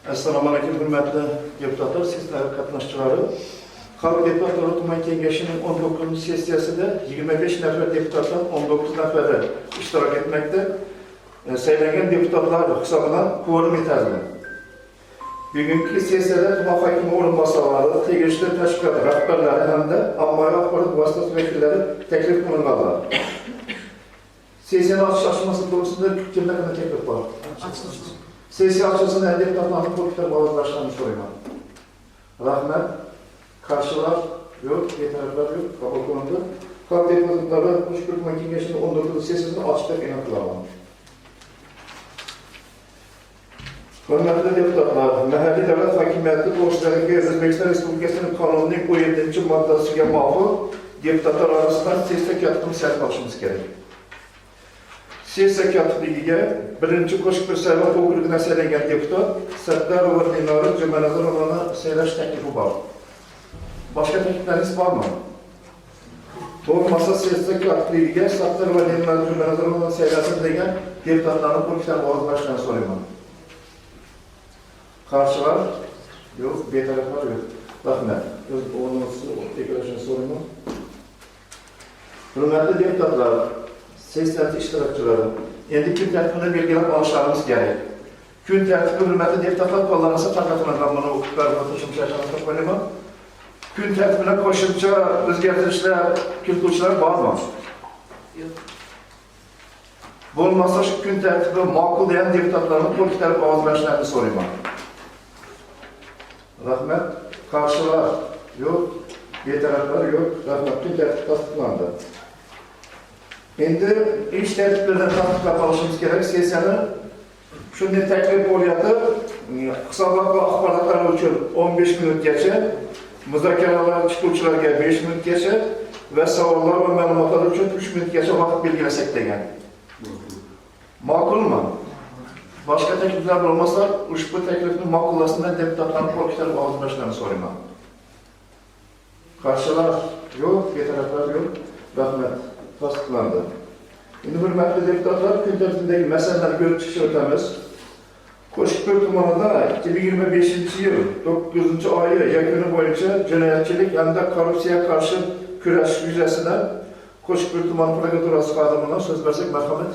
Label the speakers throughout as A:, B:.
A: Assalomu alaykum, hurmatli deputatlar, sizlar qatnashchilari. Xalq deputatlari tuman kengashining 19-sessiyasida 25 nafar deputatdan 19 nafari ishtirok etmoqda. Saylangan deputatlar hisobidan kvorum yetarli. Bugungi sessiyada tuman hokimi o'rinbosarlari, tegishli tashkilot rahbarlari hamda ommaviy axborot vositasi vakillari taklif qilinganlar. Sessiya ochilishmasi to'g'risida kimlarga taklif bor? Sessiya açılışında deputatlarning qo'l ovozlashlarini so'rayman. Rahmat. Qarshilar yo'q, betaraflar yo'q, qabul qilindi. Xalq deputatlari ushbu tuman kengashining 19-sessiyasini ochib deb e'lon qilaman. Hurmatli deputatlar, mahalliy davlat hokimiyati to'g'risidagi O'zbekiston Respublikasining qonunining 17-moddasiga muvofiq deputatlar orasidan sessiya kotibini saylashimiz kerak. Sessiya kotibligiga birinchi qo'shib saylov okrugidan saylangan deputat Sattarova Dinora Jumanazorovani saylash taklifi bor. Boshqa takliflaringiz bormi? Bo'lmasa sessiya kotibligiga Sattarova Dinora Jumanazorovani saylasin degan deputatlarning qo'l ovozlashlarini so'rayman. Qarshilar yo'q, betaraflar yo'q. Rahmat. O'z o'rningizni eklashni so'rayman. Hurmatli deputatlar, sessiya ishtirokchilari, endi kun tartibini belgilab olishlarimiz kerak. Kun tartibi hurmatli deputatlar qo'llanmasa tarqatiladigan buni o'qib berib qo'shimcha qo'yaman. Kun tartibida qo'shimcha o'zgartirishlar kirituvchilar bormi? Yo'q. Bo'lmasa shu kun tartibi ma'qul degan deputatlarning qo'l ko'tarib ovoz berishlarini so'rayman. Rahmat. Qarshilar yo'q, betaraflar yo'q. Rahmat. Kun tartibi tasdiqlandi. Endi ish tartiblaridan tasdiqlab olishimiz kerak. Sessiyani shunday taklif bo'lyapti. Hisobot va axborotlar uchun 15 minutgacha, muzokaralar chiquvchilarga 5 minutgacha va savollar va ma'lumotlar uchun 3 minutgacha vaqt belgilasak degan. Ma'qulmi? Boshqa takliflar bo'lmasa, ushbu taklifni ma'qullashdan deputatlarning qo'l ko'tarib ovoz berishlarini so'rayman. Qarshilar yo'q, betaraflar yo'q. Rahmat. Tasdiqlandi. Endi hurmatli deputatlar, kun tartibidagi masalalarni ko'rib chiqishga o'tamiz. Qo'shko'l tumanida 2025-yil 9-oyi yakuni bo'yicha jinoyatchilik hamda korrupsiyaga qarshi kurash yuzasidan Qo'shko'l tuman prokuraturasi xodimidan so'z bersak, marhamat.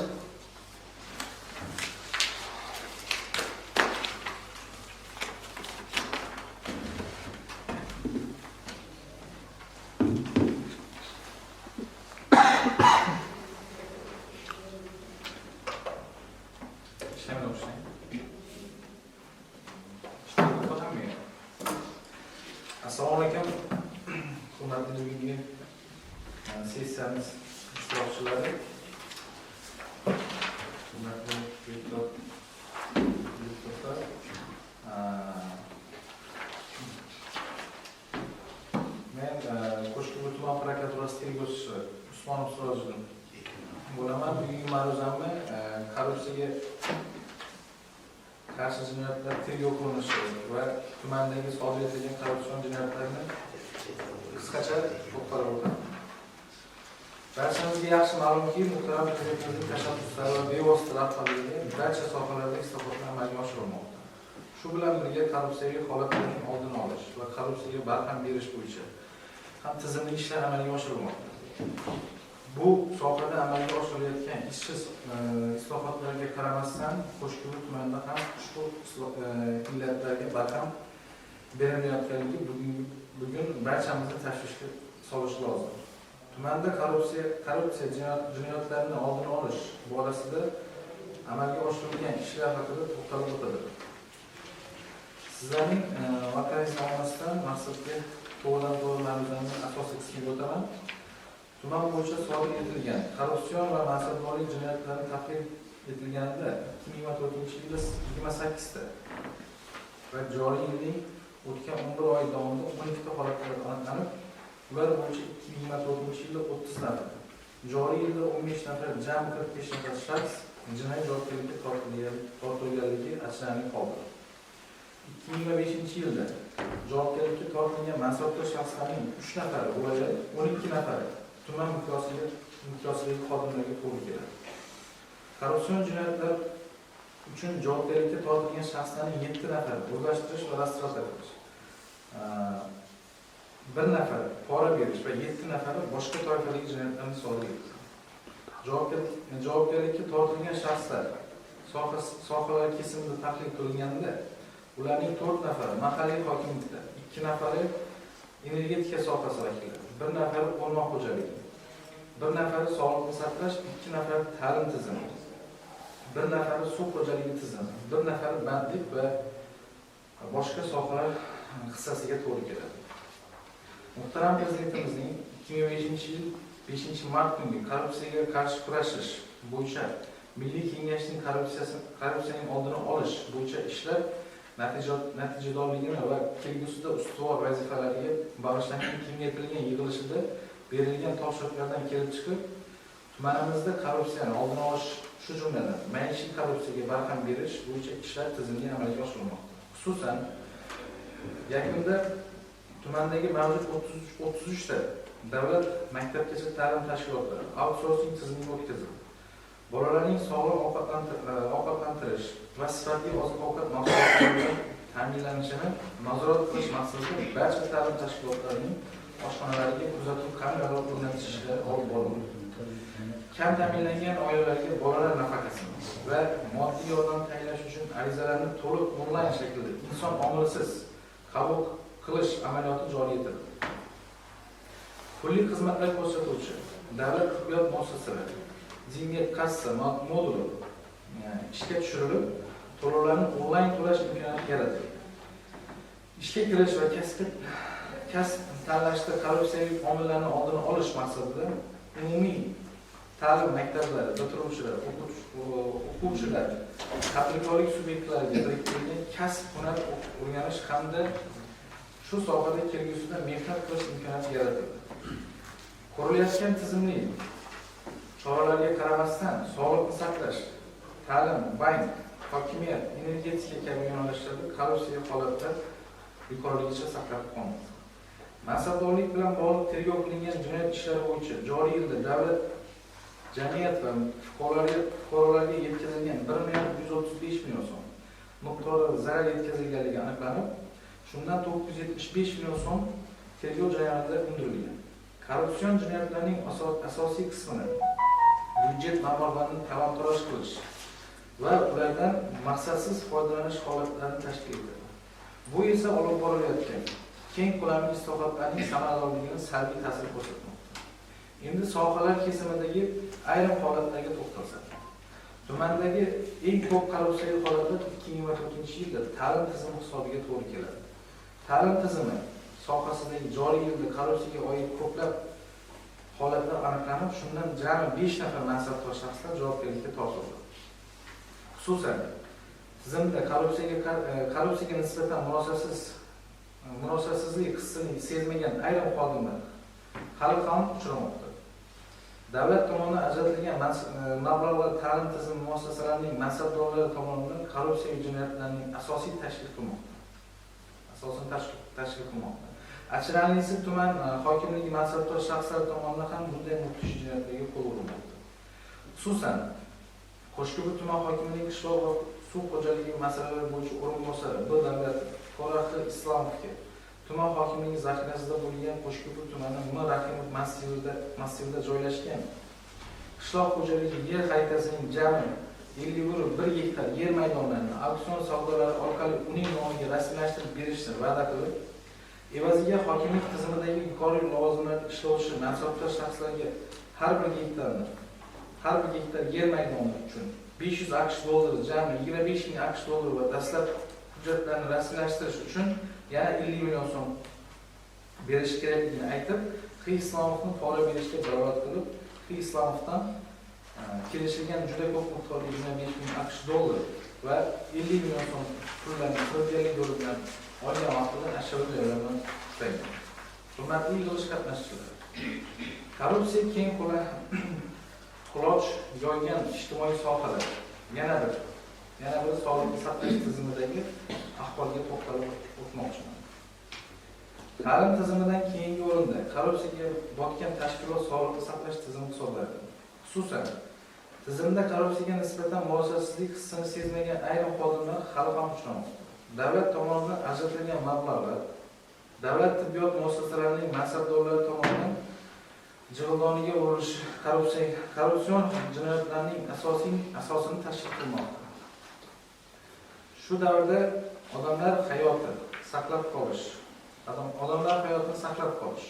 B: Assalomu alaykum. Hurmatli bugungi sessiyamiz ishtirokchilari. Hurmatli deputatlar. Men Qo'shko'l tuman prokuraturasi tergovchisi Usmonov Sirojiddin bo'laman. Bugungi ma'ruzamni korrupsiyaga qarshi jinoyatlar tergov qilinishi va tumandagi sodir etilgan korrupsion jinoyatlarni qisqacha to'xtalib o'taman. Barchamizga yaxshi ma'lumki, muhtaram prezidentimizning tashabbuslari va bevosita rahbarligi barcha sohalarda islohotlar amalga oshirilmoqda. Shu bilan birga korrupsiyaviy holatlarning oldini olish va korrupsiyaga barham berish bo'yicha ham tizimli ishlar amalga oshirilmoqda. Bu sohada amalga oshirilayotgan ishsiz islohotlarga qaramasdan Qo'shko'l tumanida ham ushbu illatlarga barham berilayotganligi bugun barchamizni tashvishga solishi lozim. Tumanda korrupsiya jinoyatlarini oldini olish borasida amalga oshirilgan ishlar haqida to'xtalib o'tadi. Sizlarning vaqtingiz olmasdan maqsadga to'g'ridan-to'g'ri ma'lumotlarni asosiy qismiga o'taman. Tuman bo'yicha sodir etilgan korrupsion va mansabdorlik jinoyatlari taqdim etilganida 2024-yilda 28 ta va joriy yilning o'tgan 11 oy davomida 12 ta holatlar aniqlanib, ular bo'yicha 2024-yilda 30 nafar, joriy yilda 15 nafar, jami 45 nafar shaxs jinoiy javobgarlikka tortilganligi achinarli qoldi. 2025-yilda javobgarlikka tortilgan mansabdor shaxslarning 3 nafari bo'lajak, 12 nafari tuman miqyosidagi xodimlarga to'g'ri keladi. Korrupsion jinoyatlar uchun javobgarlikka tortilgan shaxslarning 7 nafari o'zlashtirish va rastrata qilish, 1 nafari pora berish va 7 nafari boshqa toifadagi jinoyatlarni sodir etish. Javobgarlikka tortilgan shaxslar sohalar kesimida tahlil qilinganida ularning 4 nafari mahalliy hokimlikda, 2 nafari energetika sohasi vakillari, 1 nafari o'rmon xo'jaligi, 1 nafari sog'liqni saqlash, 2 nafari ta'lim tizimi, 1 nafari suv xo'jaligi tizimi, 1 nafari bandlik va boshqa sohalar hissasiga to'g'ri keladi. Muhtaram Prezidentimizning 2005-yil 5-mart kungi korrupsiyaga qarshi kurashish bo'yicha Milliy kengashning korrupsiyaning oldini olish bo'yicha ishlar natijadorligini va kelgusida ustuvor vazifalarga bag'ishlangan kengaytirilgan yig'ilishida berilgan topshiriqlardan kelib chiqib, tumanimizda korrupsiyani oldini olish, shu jumladan maishiy korrupsiyaga barham berish bo'yicha ishlar tizimli amalga oshirilmoqda. Xususan, yakunda tumandagi mavjud 33 ta davlat maktabgacha ta'lim tashkilotlari outsourcing tizimiga o'tkazildi. Bolalarning sog'lom ovqatlantirish va sifatli oziq-ovqat mahsulotlari ta'minlanishini nazorat qilish maqsadida barcha ta'lim tashkilotlarining oshxonalariga kuzatuv kameralar o'rnatish ishlari olib borildi. Kam ta'minlangan oilalarga bolalar nafaqasini va moddiy yordam tayinlash uchun arizalarni to'liq onlayn shaklda inson omilisiz qabul qilish amaliyoti joriy etildi. Pulli xizmatlar ko'rsatuvchi davlat tibbiyot muassasalari Zinget kassa moduli ishga tushirilib, to'lovlarni onlayn to'lash imkoniyati yaratildi. Ishga kirish va kasb tanlashda korrupsiyaviy omillarni oldini olish maqsadida umumiy ta'lim maktablari bitiruvchilar, o'quvchilar, tadbirkorlik subyektlariga biriktirilgan kasb-hunar o'rganish hamda shu sohada kelgusida mehnat qilish imkoniyati yaratildi. Qurilayotgan tizimli choralarga qaramasdan sog'liqni saqlash, ta'lim, bank, hokimiyat, energetika kabi yo'nalishlarda korrupsiya holatda yuqoriligicha saqlanib qolmoqda. Mansabdorlik bilan bog'liq tergov qilingan jinoyat ishlari bo'yicha joriy yilda davlat, jamiyat va fuqarolarga yetkazilgan 1,135 million so'm miqdorida zarar yetkazilganligi aniqlanib, shundan 975 million so'm tergov jarayonida undirilgan. Korrupsion jinoyatlarning asosiy qismini byudjet mablag'larini talon-toroj qilish va ulardan maqsadsiz foydalanish holatlarini tashkil etadi. Bu esa olib borilayotgan keng ko'lamli islohotlarning samaradorligini salbiy ta'sir ko'rsatmoqda. Endi sohalar kesimidagi ayrim holatlarga to'xtalsak. Tumandagi eng ko'p korrupsiyaviy holatlar 2024-yilda ta'lim tizimi hisobiga to'g'ri keladi. Ta'lim tizimi sohasidagi joriy yilda korrupsiyaga oid ko'plab holatlar aniqlanib, shundan jami 5 nafar mansabdor shaxslar javobgarlikka tortildi. Xususan, tizimda korrupsiyaga nisbatan murosasizlik hissini sezmagan ayrim xodimlar hali ham uchramoqda. Davlat tomonidan ajratilgan mablag'lar ta'lim tizimi muassasalarining mansabdorlari tomonidan korrupsiyaviy jinoyatlarning asosiy tashkil qilmoqda. Achinarlisi, tuman hokimligi mansabdor shaxslar tomonidan ham bunday mudhish jinoyatlarga qo'l urilmoqda. Xususan, Qo'shko'pir tuman hokimligi qishloq va suv xo'jaligi masalalari bo'yicha o'rinbosari Davlat Qoraxi Islomovga tuman hokimligi zaxirasida bo'lgan Qo'shko'pir tumani M. Rahimov massivida joylashgan qishloq xo'jaligi yer xaritasining jami 51 gektar yer maydonlarini auksion savdolari orqali uning nomiga rasmiylashtirib berishni va'da qilib, evaziga hokimlik tizimidagi yuqori lavozimlarda ishlovchi mansabdor shaxslarga har bir gektar yer maydoni uchun 500 AQSh dollari, jami 25 ming AQSh dollari va dastlab hujjatlarni rasmiylashtirish uchun yana 50 million so'm berish kerakligini aytib, Q. Islomovni pora berishga da'vat qilib, Q. Islomovdan kelishilgan juda ko'p miqdorda 25 ming AQSh dollari va 50 million so'm pullarni firibgarlik yo'li bilan olgan vaqtida ashyoviy javoblarni tutaydi. Hurmatli yig'ilish qatnashchilari, korrupsiya keng quloch yoygan ijtimoiy sohalar yana bir sog'liqni saqlash tizimidagi ahvolga to'xtalib o'tmoqchiman. Ta'lim tizimidan keyingi o'rinda korrupsiyaga botgan tashkilot sog'liqni saqlash tizimi hisoblanadi. Xususan, Tizimda korrupsiyaga nisbatan muvozanatlik hissini sezmagan ayrim xodimlar hali ham uchramoqda. Davlat tomonidan ajratilgan mablag'lar davlat tibbiyot muassasalarining mansabdorlari tomonidan jig'ildoniga urilish korrupsion jinoyatlarning asosini tashkil qilmoqda. Shu davrda odamlar hayotini saqlab qolish,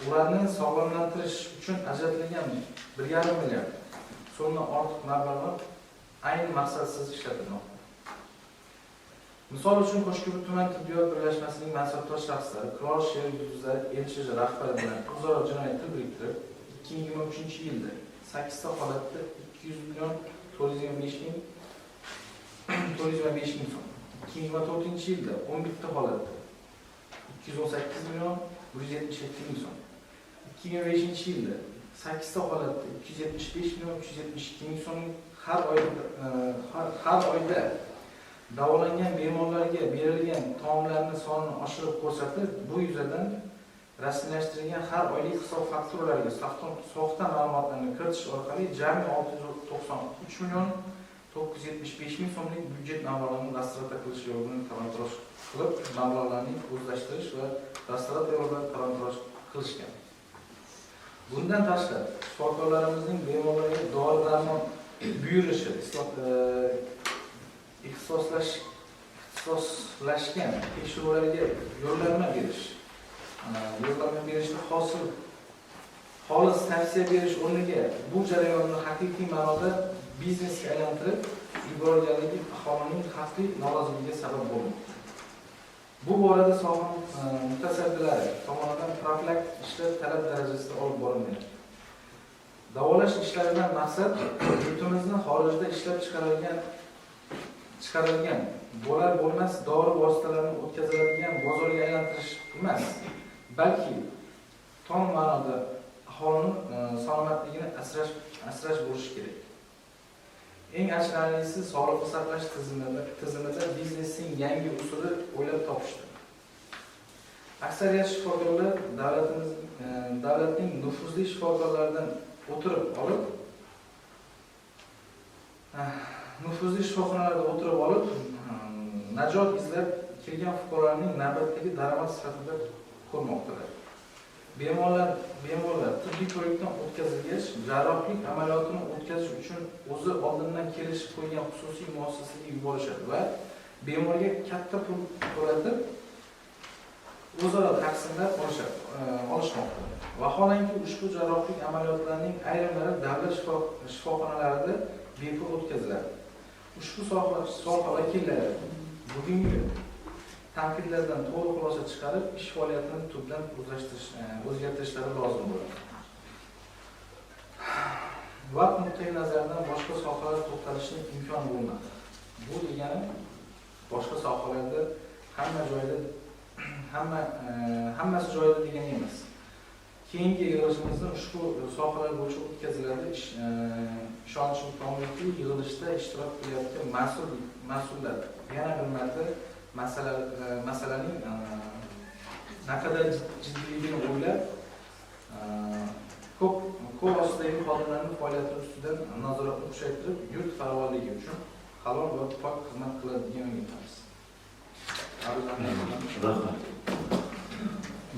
B: ularni sog'lomlantirish uchun ajratilgan 1,5 milliard so'mdan ortiq mablag'lar ayni maqsadsiz ishlatilmoqda. Misol uchun Qo'shko'pir tuman tibbiyot birlashmasining mansabdor shaxslari Qirol Sher Yulduzlar LShJ rahbari bilan o'zaro jinoyat til biriktirib, 2023-yilda 8 ta holatda 200 million 425 ming so'm, 2024-yilda 11 ta holatda 218 million 177 ming so'm, 2005-yilda 8 ta holatda 275 million 372 ming so'm har oyda davolangan bemorlarga berilgan taomlarning sonini oshirib ko'rsatib, bu yuzadan rasmiylashtirilgan har oylik hisob fakturalarga soxta ma'lumotlarni kiritish orqali jami 693 million 975 ming so'mlik byudjet mablag'larini rastrata qilish yo'lini talon-toroj qilib, mablag'larni o'zlashtirish va rastrata yo'lida talon-toroj qilishgan. Bundan tashqari, shifokorlarimizning bemorlarga dori-darmon buyurishi, ixtisoslashgan tekshiruvlarga yo'llanma berishni xolis tavsiya berish o'rniga bu jarayonni haqiqiy ma'noda biznesga aylantirib yuborganligi aholining xavfli noroziligiga sabab bo'lmoqda. Bu borada soha mutasaddilari tomonidan profilaktik ishlar talab darajasida olib borilmayapti. Davolash ishlaridan maqsad yurtimizning xorijda ishlab chiqarilgan bo'lar-bo'lmas dori vositalarini o'tkaziladigan bozorga aylantirish emas, balki tom ma'noda aholining salomatligini asrash bo'lishi kerak. Eng achinarlisi, sog'liqni saqlash tizimida biznesning yangi usuli o'ylab topishdi. Aksariyat shifokorlar davlatning nufuzli shifokorlaridan shifoxonalarda o'tirib olib, najot izlab kelgan fuqarolarning navbatdagi daromad sifatida ko'rmoqdalar. Bemorlar tibbiy ko'rikdan o'tkazilgach, jarrohlik amaliyotini o'tkazish uchun o'zi oldindan kelishib qo'ygan xususiy muassasaga yuborishadi va bemorga katta pul to'latib, o'zaro taqsimlab olishmoqda. Vaholanki ushbu jarrohlik amaliyotlarining ayrimlari davlat shifoxonalarida bepul o'tkaziladi. Ushbu soha vakillari bugungi tanqidlardan to'g'ri xulosa chiqarib, ish faoliyatini tubdan o'zgartirishlari lozim bo'ladi. Vaqt nuqtai nazaridan boshqa sohalar to'xtalishning imkoni bo'lmadi. Bu degani boshqa sohalarda hammasi joyida degani emas. Keyingi yig'ilishimizda ushbu sohalar bo'yicha o'tkaziladi. Ishonchim komilki, yig'ilishda ishtirok qilayotgan mas'ullar yana bir marta masalaning naqadar jiddiyligini o'ylab, ko'p ostidagi xodimlarning faoliyati ustidan nazoratni kuchaytirib, yurt farovonligi uchun halol va pok xizmat qiladi degan umidamiz.
A: Rahmat.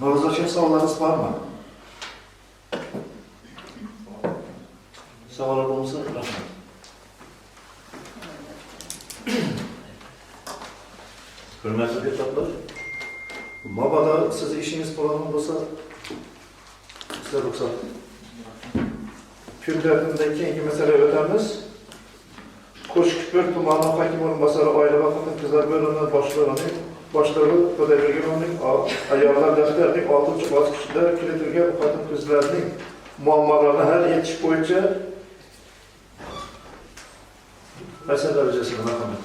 A: Mavzuga savollariniz bormi? Savollar bo'lsa, rahmat. Hurmatli deputatlar, mabodo siz ishingiz bo'lgan bo'lsa, sizlar ruxsat. Kun tartibida keyingi masalaga o'tamiz. Qo'shko'pir tumani hokim o'rinbosari oila va xotin-qizlar bo'limi boshlig'i Xudoybergenovning ayollar daftarining 6-bosqichida kiritilgan xotin-qizlarning muammolarini hal etish bo'yicha masala darajasida rahmat.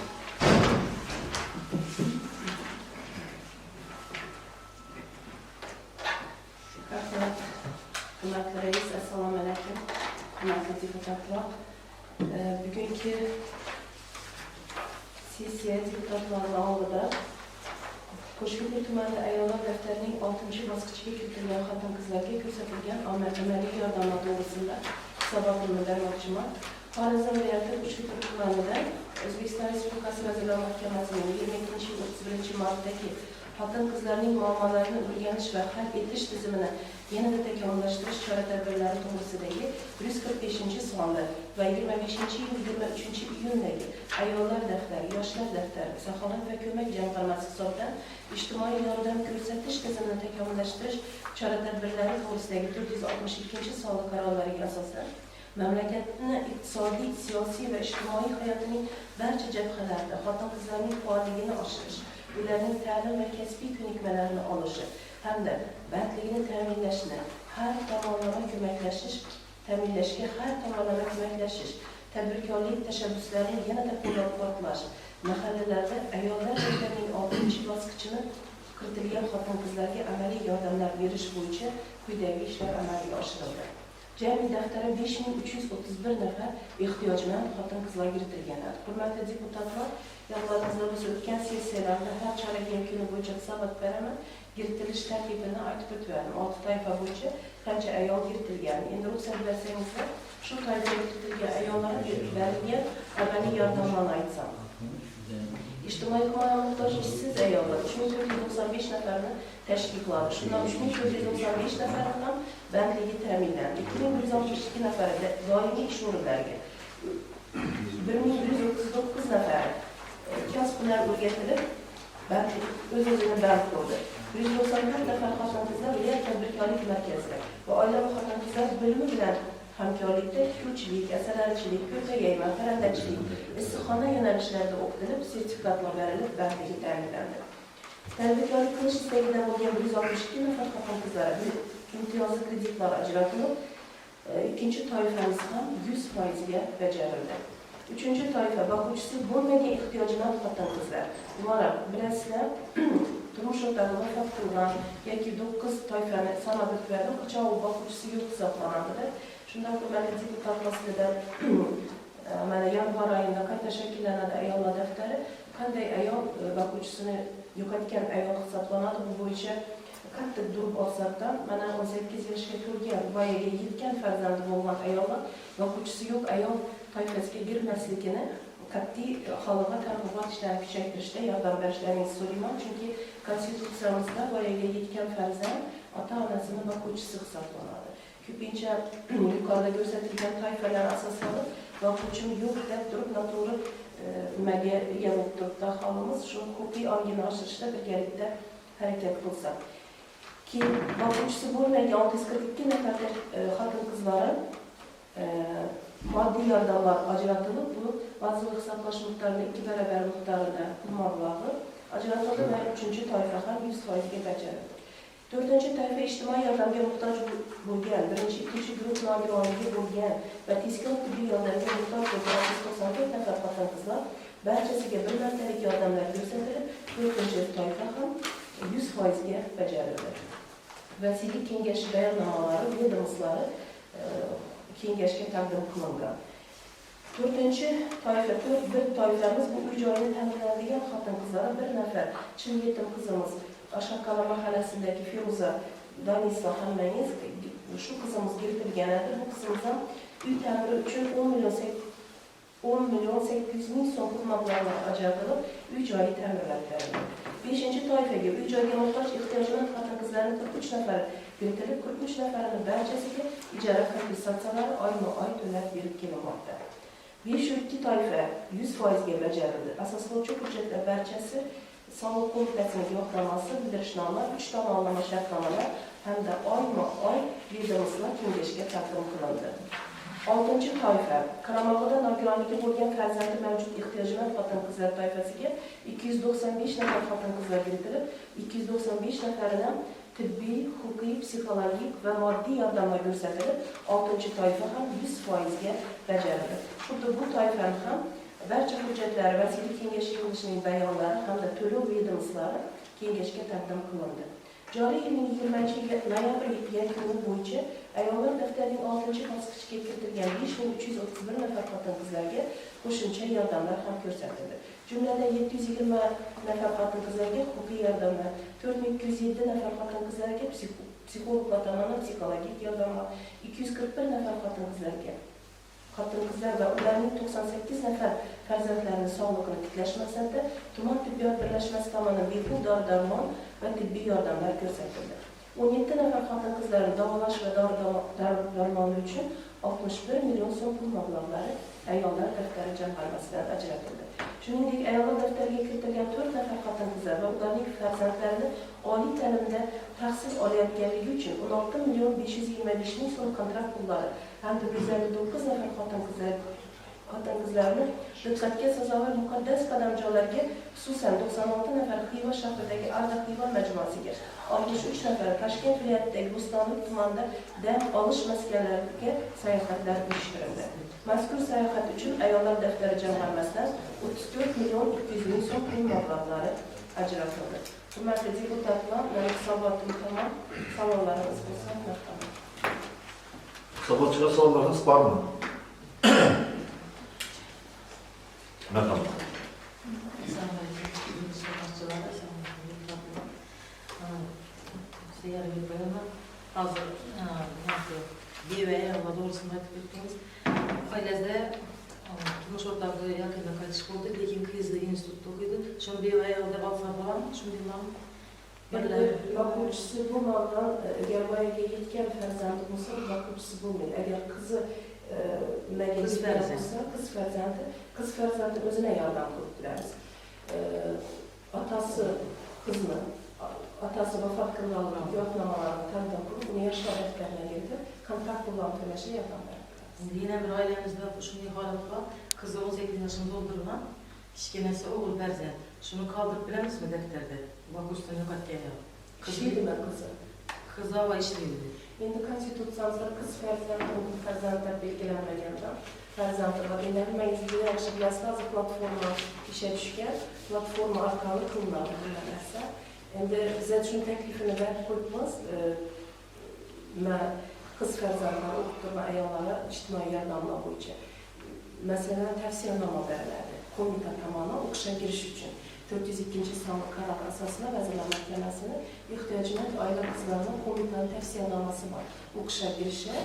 C: Hurmatli rais, assalomu alaykum. Hurmatli deputatlar, bugungi sessiya deputatlarning oldida Qo'shko'pir tumani ayollar daftarining 6-bosqichiga kiritilgan xotin-qizlarga ko'rsatilgan amaliy yordamlar to'g'risida hisobotni bildirmoqchiman. Xorazm viloyati Uchtepa tumanida O'zbekiston Respublikasi Vazirlar Mahkamasining 22-31 martdagi xotin-qizlarning muammolarini o'rganish va hal etish tizimini yanada takomillashtirish chora-tadbirlari to'g'risidagi 145-sonli va 25-23 iyundagi ayollar daftari, yoshlar daftari, saxovat va ko'mak jamg'armasi hisobidan ijtimoiy yordam ko'rsatish tizimini takomillashtirish chora-tadbirlari to'g'risidagi 462-sonli qarorlariga asosan mamlakatni iqtisodiy, siyosiy va ijtimoiy hayotining barcha jabhalarida xotin-qizlarning faolligini oshirish, ularning ta'lim va kasbiy ko'nikmalarini olishi hamda bandligini ta'minlashga har tomonlama ko'maklashish, tadbirkorlik tashabbuslarini yanada qo'llab-quvvatlash, mahallalarda ayollar daftarining 6-bosqichini kiritilgan xotin-qizlarga amaliy yordamlar berish bo'yicha quyidagi ishlar amalga oshirildi. Jami daftari 5331 nafar ehtiyojmand xotin-qizlar kiritilgan. Hurmatli deputatlar, yolg'izlar biz o'tgan sessiyalarda har chorak yakuni bo'yicha hisobot beraman. Kiritilish tartibini aytib o'tdim. 6 toifa bo'yicha qancha ayol kiritilgan. Endi ruxsat bersangizlar, shu toifaga kiritilgan ayollarga amaliy yordamlarni aytsam. İjtimoiy himoya muhtoj ishsiz ayollar 3495 nafarni tashkil qiladi. Shundan 3495 nafari ham bandligi ta'minlandi. 2162 nafari doimiy ish o'rinlariga, 1139 nafari kasb-hunar o'rgatilib, o'z-o'zini band qildi. 194 nafar xotin-qizlar real tadbirkorlik markazida va oila va xotin-qizlar bo'limi bilan hamkorlikda tikuvchilik, asalarichilik, ko'rpagayma, parrandachilik, issiqxona yo'nalishlarida o'qitilib, sertifikatlar berilib, bandligi ta'minlandi. Tadbirkorlik qilish istagida bo'lgan 162 nafar xotin-qizlar imtiyozli kreditlar ajratilib, ikkinchi toifamiz ham 100% ga bajarildi. Uchinchi toifa boquvchisi bo'lmagan ehtiyojmand xotin-qizlar. Mana bilasizlar, turmush o'rtog'i vafot qilgan yoki 9 toifani sanab o'tdim, qachon u boquvchisi yo'q hisoblanadi. Shundan hurmatli deputatlar sizlardan mana yanvar oyida qayta shakllanadi ayollar daftari. Qanday ayol boquvchisini yo'qotgan ayol hisoblanadi, bu bo'yicha qattiq durib olsakdan, mana 18 yoshga to'lgan, voyaga yetgan farzandi bo'lgan ayollar boquvchisi yo'q ayol toifasiga girmasligini qat'iy xalqqa targ'ibot ishlarini kuchaytirishda yordam berishlaringizni so'rayman. Chunki konstitutsiyamizda voyaga yetgan farzand ota-onasini boquvchisi hisoblanadi. Ko'pincha yuqorida ko'rsatilgan toifalar asoslanib, boquvchim yo'q deb turib, noto'g'ri nimaga ega bo'lib turibdi aholimiz. Shu huquqiy ongini oshirishda birgalikda harakat qilsak. Keyin boquvchisi bo'lmagan 642 nafar xotin-qizlari moddiy yordamlar ajratilib, bu vazirlik hisoblash miqdorining 2 barobar miqdorida pul mablag'i ajratildi va 3-chi toifa ham 100% ga bajarildi. 4-chi toifa ijtimoiy yordamga muhtoj bo'lgan, 1-2 guruh nogironligi bo'lgan va tezkor tibbiy yordamga muhtoj bo'lgan 94 nafar xotin-qizlar barchasiga bir martalik yordamlar ko'rsatilib, 4-chi toifa ham 100% ga bajarildi. Vazirlik kengashi bayonnomalari, vedomoslari kengashga taqdim qilingan. 4-chi toifa, bir toifamiz bu uy joyini ta'minlaydigan xotin-qizlar, bir nafar chin yetim qizimiz Ashaqala mahallasindagi Feruza Danisova hammangiz shu qizimiz kiritilgan edi. Bu qizimiz ham uy ta'miri uchun 10,800,000 so'm pul mablag'ini ajratilib, uy joyi ta'mirlab berildi. 5-chi toifaga uy joyga muhtoj ehtiyojmand xotin-qizlarning 43 nafari kiritilib, 43 nafarini barchasiga ijara kompensatsiyalari oyma-oy to'lab berib kelinmoqda. 5-chi toifa 100% ga bajarildi. Asoslovchi hujjatlar barchasi Soliq qo'mitasining guvohnomasi, bildirishnoma, 3 tomonlama shartnomalar hamda oyma-oy vedomoslalar kengashga taqdim qilindi. 6-chi toifa qaramog'ida nogironligi bo'lgan farzandi mavjud ehtiyojmand xotin-qizlar toifasiga 295 nafar xotin-qizlar kiritilib, 295 nafaridan tibbiy, huquqiy, psixologik va moddiy yordamlar ko'rsatilib, 6-chi toifa ham 100% ga bajarildi. Xuddi bu toifani ham barcha hujjatlari vazirlik kengashi yig'ilishining bayonlari hamda to'lov vedomoslari kengashga taqdim qilindi. Joriy yilning 20-noyabr yakuni bo'yicha ayollar daftarining 6-bosqichiga kiritilgan 5331 nafar xotin-qizlarga qo'shimcha yordamlar ham ko'rsatildi. Jumladan 720 nafar xotin-qizlarga huquqiy yordamlar, 4207 nafar xotin-qizlarga psixolog va tomonidan psixologik yordamlar, 241 nafar xotin-qizlarga xotin-qizlar va ularning 98 nafar farzandlarining sog'lig'ini tiklash maqsadida tuman tibbiyot birlashmasi tomonidan bepul dori-darmon va tibbiy yordamlar ko'rsatildi. 17 nafar xotin-qizlarni davolash va dori-darmoni uchun 61 million so'm pul mablag'lari ayollar daftari jamg'armasidan ajratildi. Shuningdek, ayollar daftariga kiritilgan 4 nafar xotin-qizlar va ularning farzandlarini oliy ta'limda tahsil olayotganligi uchun 16 million 525 ming so'm kontrakt pullari hamda 159 nafar xotin-qizlarni diqqatga sazovor muqaddas qadamjolarga, xususan 96 nafar Xiva shahridagi Arda Xiva majmuasiga, 63 nafar Toshkent viloyatidagi Bo'stonliq tumanida dam olish maskanlariga sayohatlar uyushtirildi. Mazkur sayohat uchun ayollar daftari jamg'armasidan 34 million 200 ming so'm pul mablag'lari ajratildi. Hurmatli deputatlar, mening hisobotim tamom. Savollarimiz bo'lsa, marhamat.
A: Hisobotchilar savollariniz bormi? Marhamat.
D: Hazır beva ayollar doğrusunu aytib o'tdingiz. Oilada turmush o'rtog'i yaqinda qaytish bo'ldi, lekin qizi institutda o'qiydi. Shuni beva ayol deb olsa bo'ladimi? Shunday
C: Boquvchisi bo'lmagan, agar voyaga yetgan farzandi bo'lsa, boquvchisi bo'lmaydi. Agar qizi qiz farzandi o'zine yordam qilib beramiz. Otasi vafot qilganlar guvohnomalarini taqdim qilib, uni yoshlar daftarini berdi, kontrakt pullarni to'lashga yordam berdi.
D: Yana bir oilamizda shunday holat bor. Qizi 18 yoshini to'ldirgan, kichkinasi o'g'il farzand. Shuni qoldirib bilamizmi daftarda? Boquvchidan yo'qotgan yo.
C: Ishlaydi qizi.
D: Qizi va ishlaydi.
C: Endi konstitutsiyamizda qiz farzand, o'g'il farzand deb belgilanmaganda, farzandi bor. Endi hammangiz juda yaxshi bilasizlar, hozir platforma ishga tushgan, platforma orqali qilinadi bu narsa. Endi biza shuni taklifini berib qo'yibmiz. Qiz farzandlar o'qib turgan ayollarga ijtimoiy yordamlar bo'yicha masalan tavsiyanoma beriladi. Qo'mita tomonidan o'qishga kirish uchun 402-sonli qaror asosida Vazirlar Mahkamasining ehtiyojmand oila qizlarining qo'mitaning tavsiyanomasi bor. O'qishga kirishi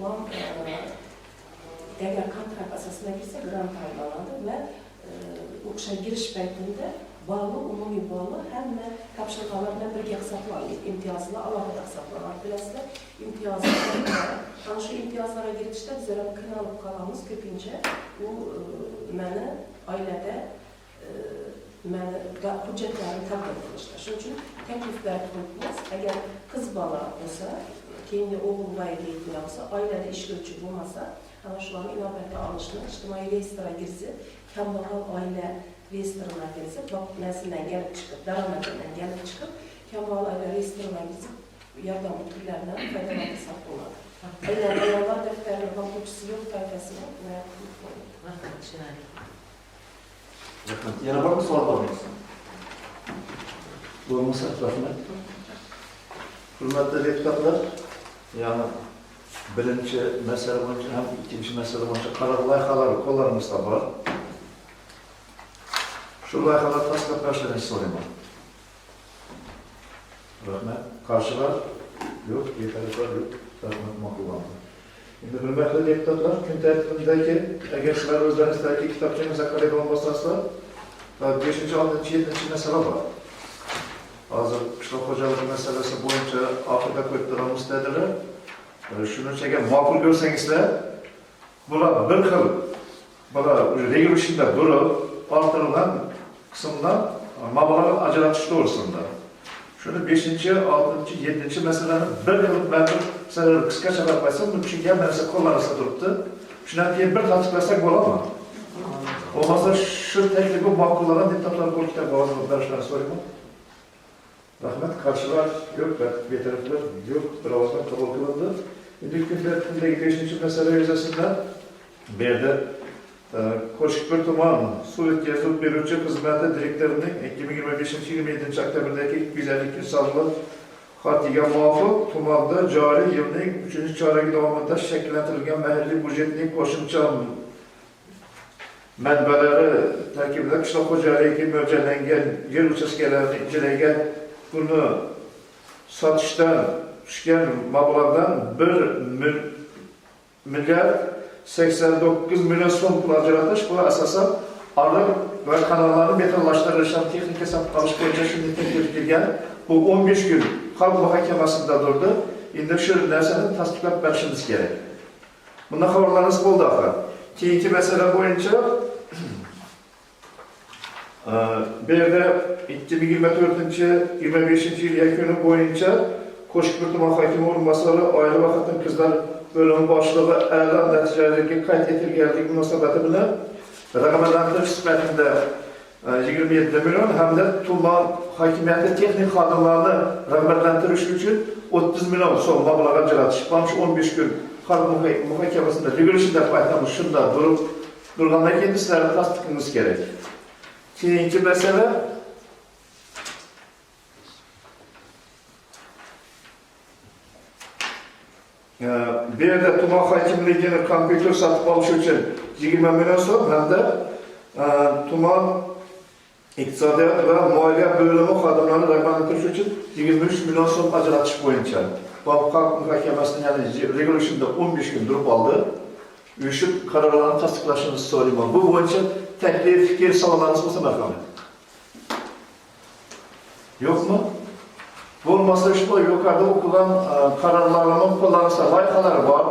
C: va agar kontrakt asosida kirsa grant aylanadi va o'qishga kirish paytida balli, umumiy balli hamma topshiriqlar bilan birga hisoblanadi. Imtiyozlar alohida hisoblanadi. Bilasizlar, imtiyozlar ana shu imtiyozlarga kiritishda biz ham qiynalib qolamiz ko'pincha. U meni oilada hujjatlarni taqdim qilishda. Shuning uchun taklif berib qo'yibmiz. Agar qiz bola bo'lsa, keyingi o'g'il voyaga yetgan bo'lsa, oilada ishlovchi bo'lmasa, ana shularni inobatga olishni, ijtimoiy reyestrga kirsa, kambag'al oila reyestrga kirsa, nasldan kelib chiqib, daromadidan kelib chiqib, kambag'al oila reyestrga kirsa, yordam pullaridan foydalansa bo'ladi. Ayollar daftarining boquvchisi yo'q, toifasi yo'q.
A: Yana bormi savollarimiz? Bo'lmasa, rahmat. Hurmatli deputatlar, yana birinchi masala bo'yicha ham ikkinchi masala bo'yicha qaror loyihalari qo'llarimizda bor. Shu loyihalar tasdiqlab berishni so'rayman. Rahmat. Qarshilar yo'q, yetarlilar yo'q. Rahmat, ma'qullandi. Endi hurmatli deputatlar, kun tartibidagi agar sizlar o'zlaringizdagi kitobchani zakaraydigan bo'lsangizlar, 5-6-7 masala bor. Hozir qishloq xo'jaligi masalasi bo'yicha oxirida qo'yib turamiz dedilar. Shunchaga ma'qul ko'rsangizlar, bular bir xil, bular regulashda burib, orttirilgan qismdan mablag' ajratish to'g'risida. Shuni 5-6-7 masalani bir qilib bir sizlar qisqacha qilib qo'ysam, bu tushungan narsa qo'llanishda turibdi. Shundan keyin bir tasdiqlasak bo'ladimi? Bo'lmasa shu taklifni ma'qullagan deputatlar bo'yicha ovoz berishlarini so'rayman. Rahmat. Qarshilar yo'q, betaraflar yo'q, bir ovozdan qabul qilindi. Endi kundagi 5-masala yuzasidan bu yerda Qo'shiqko'l tuman suv yetkazib beruvchi xizmati direktorining 2025-27 oktyabrdagi 252-sonli xatiga muvofiq tumanda joriy yilning 3-choragi davomida shakllantirilgan mahalliy byudjetning qo'shimcha manbalari tarkibida qishloq xo'jaligiga mo'ljallangan yer uchastkalarini ijaraga pulni sotishdan tushgan mablag'dan 1 milliard 89 milyon so'm pul ajratish, bu asosan ariq va kanallarni betonlashtirish texnik hesab qilish bo'yicha shunday taklif kelgan. Bu 15 kun xalq muhokamasida durdi. Endi shu narsani tasdiqlab berishimiz kerak. Bunda xabarlarimiz bo'ldi axir. Keyingi masala bo'yicha bu yerda 2024-25 yil yakuni bo'yicha Qo'shko'l tuman hokimi o'rinbosari oila va xotin-qizlar bo'limi boshlig'i a'lo natijalarga qayd etilganligi munosabati bilan rag'batlantirish sifatida 27 million hamda tuman hokimiyati texnik xodimlarni rag'batlantirish uchun 30 million so'm mablag' ajratish, 15 kun xalq muhokamasida yig'ilishida aytamiz, shunda turgandan keyin sizlarni tasdiqingiz kerak. Keyingi masala bu yerda tuman hokimligini kompyuter sotib olish uchun 20 million so'm hamda tuman iqtisodiyot va moliya bo'limi xodimlarini rag'batlantirish uchun 23 million so'm ajratish bo'yicha xalq muhokamasini, ya'ni regulationda 15 kun turib oldi. Shu qarorlarni tasdiqlashingizni so'rayman. Bu bo'yicha taklif, fikr, savollariniz bo'lsa marhamat. Yo'qmi? Bo'lmasa ushbu yuqorida o'qigan qarorlarning qo'llanishda loyihalari bor.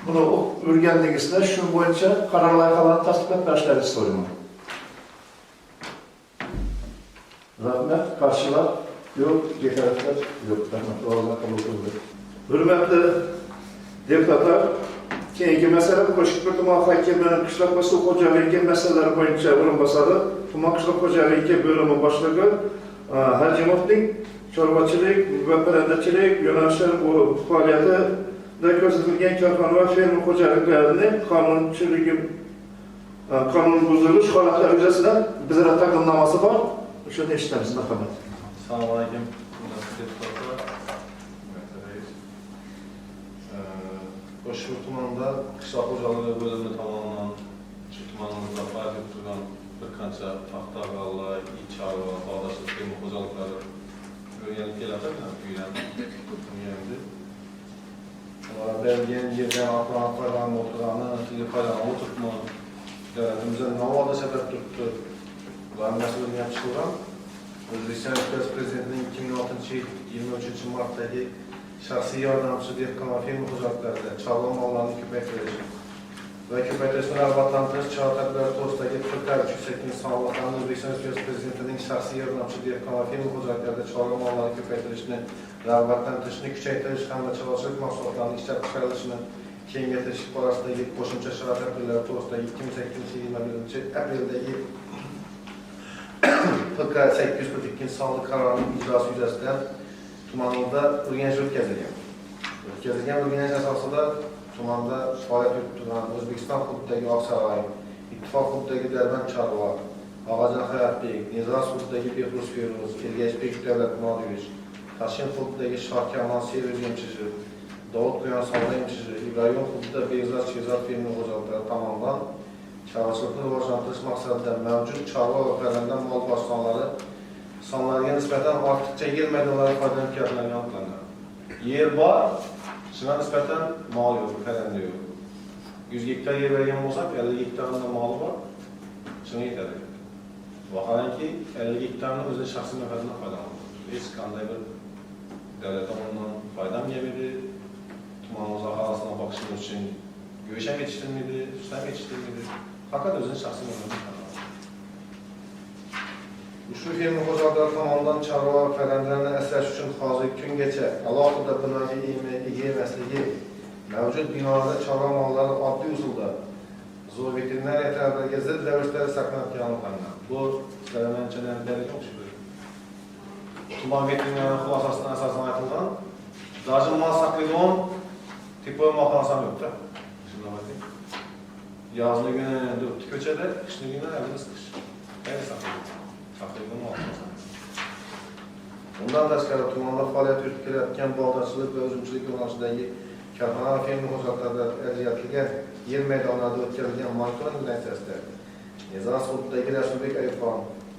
A: Buni o'rgandingizda, shu bo'yicha qaror loyihalarini tasdiqlab berishlaringizni so'rayman. Rahmat, qarshilar yo'q, deklaratsiyalar yo'q. Rahmat, o'zingizga qabul qildi. Hurmatli deputatlar, keyingi masala Qo'shko'l tuman hokimi qishloq va suv xo'jaligi masalalari bo'yicha o'rinbosari, tuman qishloq xo'jaligi bo'limi boshlig'i Hajimovning chorvachilik va parrandachilik yo'nalishi faoliyatida ko'rsatilgan korxona va fermer xo'jaliklarini qonun buzilish holatlari yuzasidan bizda taqdimnomasi bor. Shuni eshitamiz, marhamat.
E: Assalomu alaykum. Qo'shko'l tumanida qishloq xo'jaligi bo'limi tomonidan shu tumanimizda faoliyat turgan bir qancha paxta, g'alla, chorva, bog'dashlik fermer xo'jaliklari o'rganib keladimi? Uylanib. Belgiyan yerdan foydalanib o'tirgani, tilga foydalanib o'tiribman. Davlatimizda navoda sabab turibdi. Ularni mas'uliyatini yapishtirgan. O'zbekiston Respublikasi Prezidentining 2023-martdagi shaxsiy yordamchi dehqon va fermer xo'jaliklarida chorva mollarini ko'paytirish va ko'paytirishni rag'batlantirish chora-tadbirlari to'g'risidagi firqa 308 sonli qonun O'zbekiston Respublikasi Prezidentining shaxsiy yordamchi dehqon va fermer xo'jaliklarida chorva mollarini ko'paytirishni, rag'batlantirishni kuchaytirish hamda chorvachilik mahsulotlarining ishlab chiqarilishini kengaytirish borasidagi qo'shimcha chora-tadbirlari to'g'risidagi 2021-apreldagi firqa 842 sonli qarorining ijrosi yuzasidan tumanimizda o'rganish o'tkazilgan. O'rganish asosida tumanda faoliyat yuritib turgan O'zbekiston hududidagi Oqsaroy, Ittifoq hududidagi Darband Chorva, Og'ajan Hayotbek, Nezros hududidagi Behruz Feruz, Ergashbek Davlat Moliyaviy, Toshkent hududidagi Shohkamon Servis yemchishi, Dovud Quyon savdo yemchishi, Ibrohim hududida Begzor Chezor fermer xo'jaliklari tomonidan chorvachilikni rivojlantirish maqsadida mavjud chorva va parranda mol boshqonlari sonlariga nisbatan ortiqcha yer maydonlari foydalanib kelinayotgani aniqlangan. Yer bor, shunga nisbatan mol yo'q, parranda yo'q. 100 gektar yer bergan bo'lsak, 50 gektarda mol bor, shunga yetadi. Vaholanki 50 gektarni o'zining shaxsiy manfaatidan foydalanadi. Hech qanday bir davlat tomonidan foydam kelmaydi. Tumanimiz aholisidan boqishimiz uchun go'sht ham yetishtirmaydi, sut ham yetishtirmaydi. Faqat o'zining shaxsiy manfaatidan. Ushbu fermer xo'jaliklari tomonidan chorva va parrandalarni asrash uchun hozirgi kungacha alohida binoga ega emasligi, mavjud binolarda chorva mollari oddiy usulda zo'r veterinariya talablariga zid ravishda saqlanayotgani aniqlangan. Bu sizlarga berilgan o'xshaydi. Tuman veterinariya xulosasidan asosan aytilgan, даже mol saqlaydigan tipoy molxonasi ham yo'qda. Shunday ayting. Yozligini duribdi ko'chada, qishligini albatta qish. Qayerda saqlaydi? Bundan tashqari tumanda faoliyat yuritib kelayotgan bog'dorchilik va uzumchilik yo'nalishidagi korxona va fermer xo'jaliklarida ajratilgan yer maydonlarida o'tkazilgan monitoring natijasida Nezros hududidagi Rasulbek Ayubxon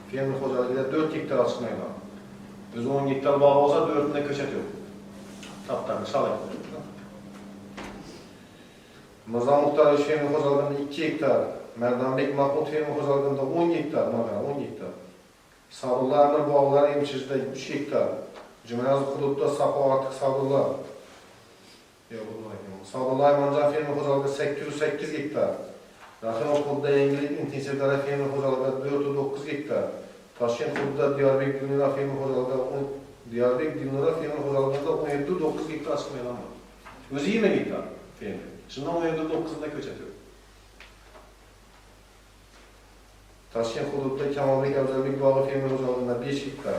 E: fermer xo'jaligida 4 gektar ochiq maydon. 10 gektar bog' bo'lsa 4 ta ko'chat yo'q. Tap-tap shalay. Mirza Muhtar Fermi Xo'jaligida 2 gektar, Merdanbek Mahmud Fermi Xo'jaligida 10 gektar, mana 10 gektar. Sadullah Amir bog'lari emchishida 3 gektar. Jumanazov hududida Safo Ortiq Sadullah. Sadullah Imonjon Fermi Xo'jaligida 808 gektar. Rahimov hududida Yangilik intensiv dala Fermi Xo'jaligida 409 gektar. Toshkent hududida Diyorbek Dilnura Fermi Xo'jaligida 17-9 gektar açık meydan var. O'zi 20 gektar fermi. Shundan 17-9'unda ko'chat yo'q. Toshkent hududida Kamolbek Abzalbek bog'i fermi xo'jaligida 5 gektar,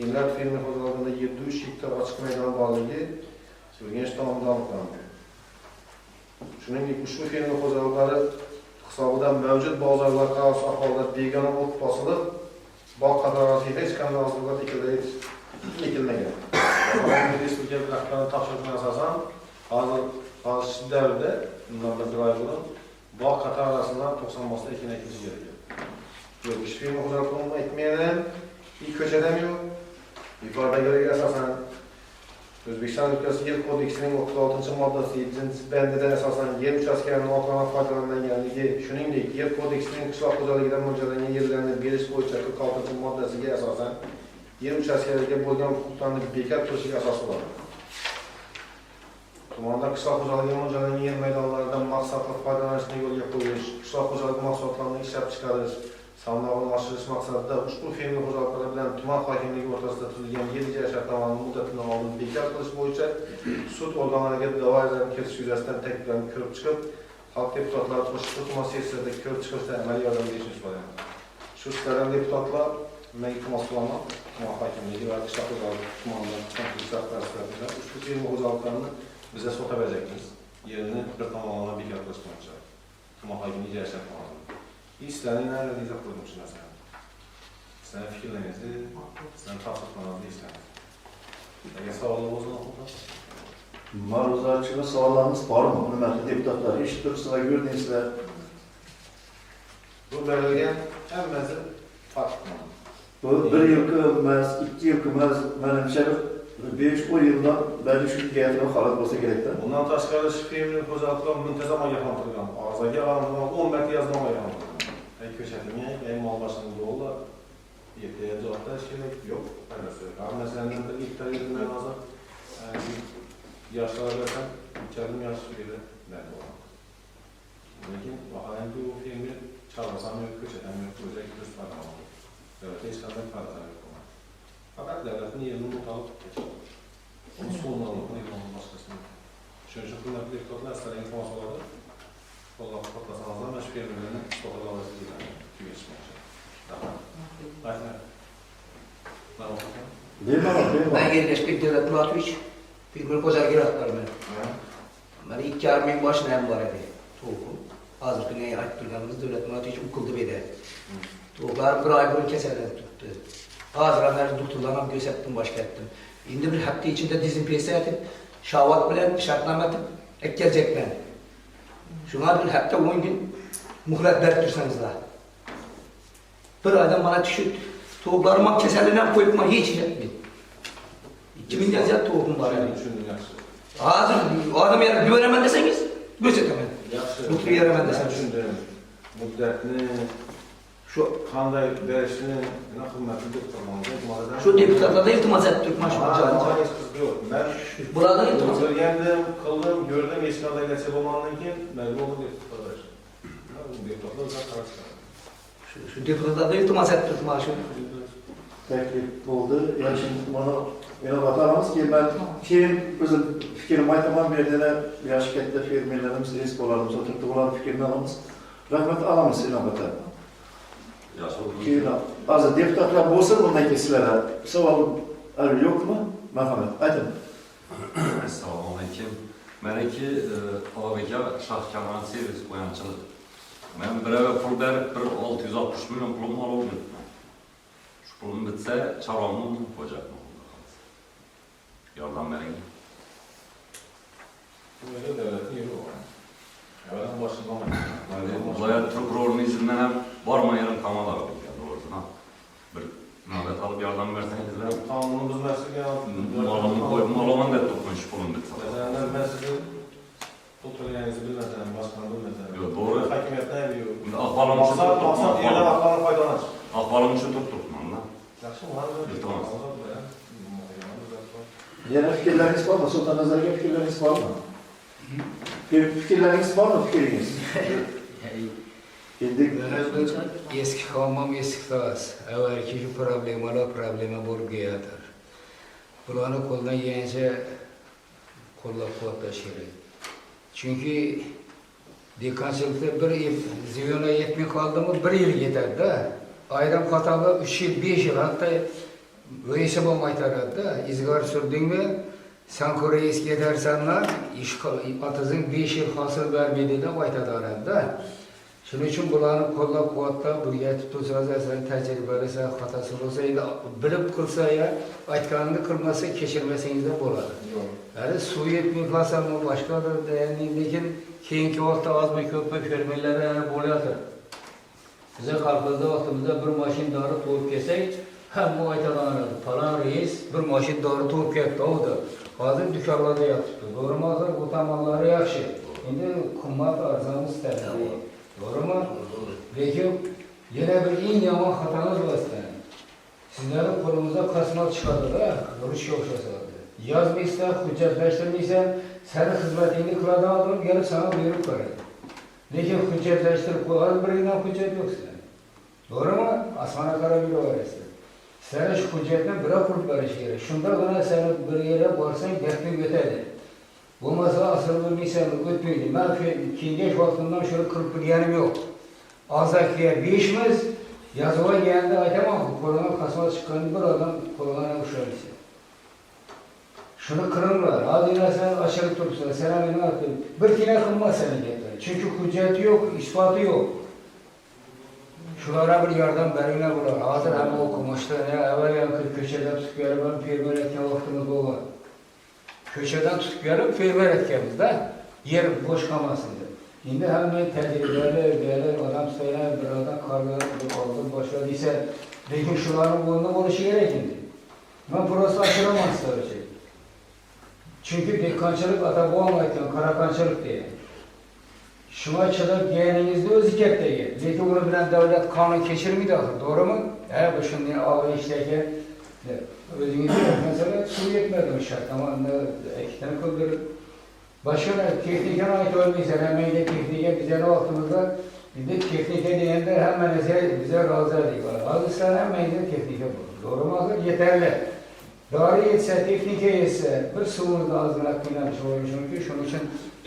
E: Emlat fermi xo'jaligida 7-3 gektar açık meydan borligi Urganch tomonidan aniqlandi. Shuningdek, ushbu fermi xo'jaliklari hisobidan mavjud bozorlar qarosi ahvolida begona o't bosilib, bog' qatorasiga hech qanday oziq-ovqat ekilmagan. Respublika rahbarining topshirig'iga asosan hozir davrda bundan bir oy burun bog' qatorasidan 90 bosda ekin ekilishi kerak. Yo'q, ish ferma xo'jaligini aytmayman, ko'chada ham yo'q. Yuqoridagilariga asosan O'zbekiston Respublikasi Yer kodeksining 36-moddasi 7-bandidan asosan yer uchastkalarini oqilona foydalanilganligi, shuningdek Yer kodeksining qishloq xo'jaligidan mo'ljallangan yerlarni berish bo'yicha 46-moddasiga asosan yer uchastkalariga bo'lgan huquqlarni bekor qilishiga asos bo'ladi. Tumanda qishloq xo'jaligi mo'ljallangan yer maydonlaridan maqsadli foydalanishni yo'lga qo'yish, qishloq xo'jaligi mahsulotlarini ishlab chiqarish, salmog'ini oshirish maqsadida ushbu fermer xo'jaliklari bilan tuman hokimligi o'rtasida tuzilgan yer ijara shartnomasining muddatini oldin bekor qilish bo'yicha sud organlariga da'vo arizalarni kiritish yuzasidan takliflarni ko'rib chiqib, xalq deputatlari ushbu tuman sessiyasida ko'rib chiqishda amaliy yordam berishni so'rayman. Shu sizlardan deputatlar menga iltimos qilaman, tuman hokimligi va qishloq xo'jaligi tumanidan kompleks rahbariyatiga ushbu fermer xo'jaliklarini bize sota vereceksiniz. Yerini bir tomonlama bekor qilish bo'yicha tuman hokimligi ijara shartnomasi. İşlerini nerede izah koydum şu mesela. Sen fikirlerinizi, sen tavsiyelerinizi işleriniz. Eğer sağlığı bozulma oldu.
A: Maruzatçılı sağlarınız var mı? Hürmetli deputatlar, iş durusuna gördüğünüzde
E: Bu belirgen en mezun farklı.
A: bu bir yılki mez, 2 yılki mez, menimçe 5-10 yıldan belli şu hikayetine halat olsa gerekti.
E: Bundan taşkarı şifremini kocalıklar müntezama yapantırgan. Ağzaki ağzına 10 metre yazmama yapantırgan. Köşetine, en mal başında oldu. Yeteğe cevapta şeyler yok. Öyle söyleyeyim. Ama mesela bir iptal edilmeye lazım. Yaşlara versen, kendim yaş biri nerede olan. Lakin halen bu filmi çalmasam yok, köşeden yok, özellikle göz parmağım yok. Evet, hiç kadar parçam yok ona. Fakat devletin yerini mutlaka geçiyor. Onun sonuna alıp, onun başkasını. Şöyle şu kıymetli deputatlar, sizlere informasyon olarak Kollab patlasanızdan ben şu filmlerini stokat alırsız değil. Gibi geçmeyecek. Tamam. Aynen.
A: Değil mi?
F: Ben Gençlik Devlet Muratович, filmin koca giratlarım ben. Ben 2 armiyim başına hem var idi. Toğum. Hazır güneye ayıttırganımız Devlet Muratович okulda bedi. Toğlar bir ay burun keserler tuttu. Hazır ben doktorlarına gözettim, başka ettim. Şimdi bir hafta içinde dezenfekte edip, şavat bilen şartname edip, gelecek ben. Şuna bir hafta 10 gün muhlet verip dursanız da. Bir aydan bana düşüp, toğlarıma keserlerine koyup bana hiç etmeyin. 2000 yazıya toğum var yani. Hazır, o adam yani güvenemem deseniz, gözetemem. Mutlu yeremem deseniz.
E: Müddetini, şu kanday verişini ne kıymetli doktorlarımıza
F: Şu deputatlarda iltimas ettik maşallah.
E: Ben
F: Buradan iltimas ettik.
E: Görgendim, kıldım, gördüm, eski adayla çabamandan ki mecbur oldu deputatlar. Deputatlar da karar çıkardı.
F: Şu deputatlarda iltimas ettik maşallah.
A: Teklif oldu. Yani şimdi bana batarmaz ki ben bizim fikrimi aytamam verdiğine bir şirkette firmalarımız, riskolarımız, oturttuğular fikrini alamız. Rahmet alamız inabata. Azı deputatlar olsa bundan kesilere savalım yok mu? Merhamet. Aytın.
G: Assalomu alaykum. Meniki Oviga Şahkaman servis boyanchilik. Men bir ava pul berib 660 million pulum oldim. Shu pulim bitsa chavromni qo'yacakman. Yordam bering.
E: Böyle devletin yeri var. Evvelen başından
G: Viloyat prokurorunun izinden ham bormayan qamallar bo'lgan doğrusu. Bir navbat olib yordam bersangizlar.
E: Kanunu buzmaslik ya.
G: Malımı koyup malaman da tutmuş pulum bitsa.
E: Mesela ben sizin oturacağınızı bilmeden başka
G: Ahvalım için
E: Maksat
G: tuttuk.
E: yerden aklarını faydalanar.
G: Ahvalım için tuttuk. Manna.
E: Yaxşı mı? Var
G: İltimas.
A: Yine fikirleriniz var mı? Sultan Nazarı'ya fikirleriniz var mı? Fikirleriniz var mı fikriniz? Şimdi
F: eski hamam eski sağız. Evvelki şu probleme bulup geyadır. Bulanı koldan yiyince kollap kuvvetleşir. Çünkü dikançılıkta bir yıl, ziyona yetmek kaldı mı bir yıl yeter de. Ayram katalı 3 yıl, 5 yıl hatta reisi olmaytardı da. İzgar sürdün mü sen reis gidersenler atızın 5 yıl hasıl vermedi de baytadardı da. Şunun için bulanı kollap kuvvetla buraya tutursanız sen tecrübeliyse hatası olsaydı bilip kılsa ya aytkanını kırması keçirmesiniz de buladı. Yani su yetmek kalsa mı başkadır da yani lekin keyinki vakti az mı köpek fermerlere yani buladır. Bize kalkızda vaktimizde bir maşin darı toğup kesek hem bu aytadanırdı. Falan reis bir maşin darı toğup ketti oldu. Hazır dükkanlarda yatıptı. Doğru mu hazır? Bu tamalları yakşı. Şimdi kummat arzamız isterdi. Doğru mu? Lekin yine bir en yaman hatanız var istedim. Sizlerin kolumuzda kasma çıkardı da, vuruş yok şaşırdı. Yazmaysan, hüccetleştirmeysen, senin hizmetini kılada aldırıp gelip sana buyurup verir. Lekin hüccetleştirip koyar birinden hüccet yok senin. Doğru mu? Asmana kara bile var istedim. Senin şu hüccetten bırak kurup veriş gerek. Şunda bana seni bir yere varsan gerçekten ötedi. Bu masala asıl bilmeysen ötmeydi. Ben kengeç vaktinden şöyle kırıp bir yanım yok. Azaklıya beşimiz yazıva geldi aytamam. Koluna kasma çıkan bir adam koluna uşamışsın. Şunu kırırlar. Hadi yine sen aşırı tursun. Sen beni atın. Bir kine kılmaz seni getirir. Çünkü hücceti yok, ispatı yok. Şulara bir yardım berine bular. Hazır hem okumuştu. Evvel yankı köşeden tutup gelip ben firmer etken vaktimiz bu var. Köşeden tutup gelip firmer etkemizde yer boş kalmasın diye. Şimdi hemen tecrübeli adam söyler bir adam kargılar aldım başladıysa lekin şuların boyunda oluşu gerek şimdi. Ben burası aşıramam istedim. Çünkü dikkançılık ata boğamayken karakançılık diye. Şuna çıkıp yeğeninizde öz hikayet değil. Lekin bunu bilen devlet kanun geçirmeydi ahır, doğru mu? Bu şimdi ağabey işteyken özünüzü mesela su yetmedi şart ama iki tane kıldırıp başka tekniken ait olmaysa hemen de teknike bize ne vaktimiz bir de teknike diyende hemen bize razı ediyorlar. Hazır sen hemen de teknike bulur. Doğru mu hazır? Yeterli. Doğru yetse, teknike yetse, bir suyumuz da ağzına kıynamış oluyor çünkü şunun için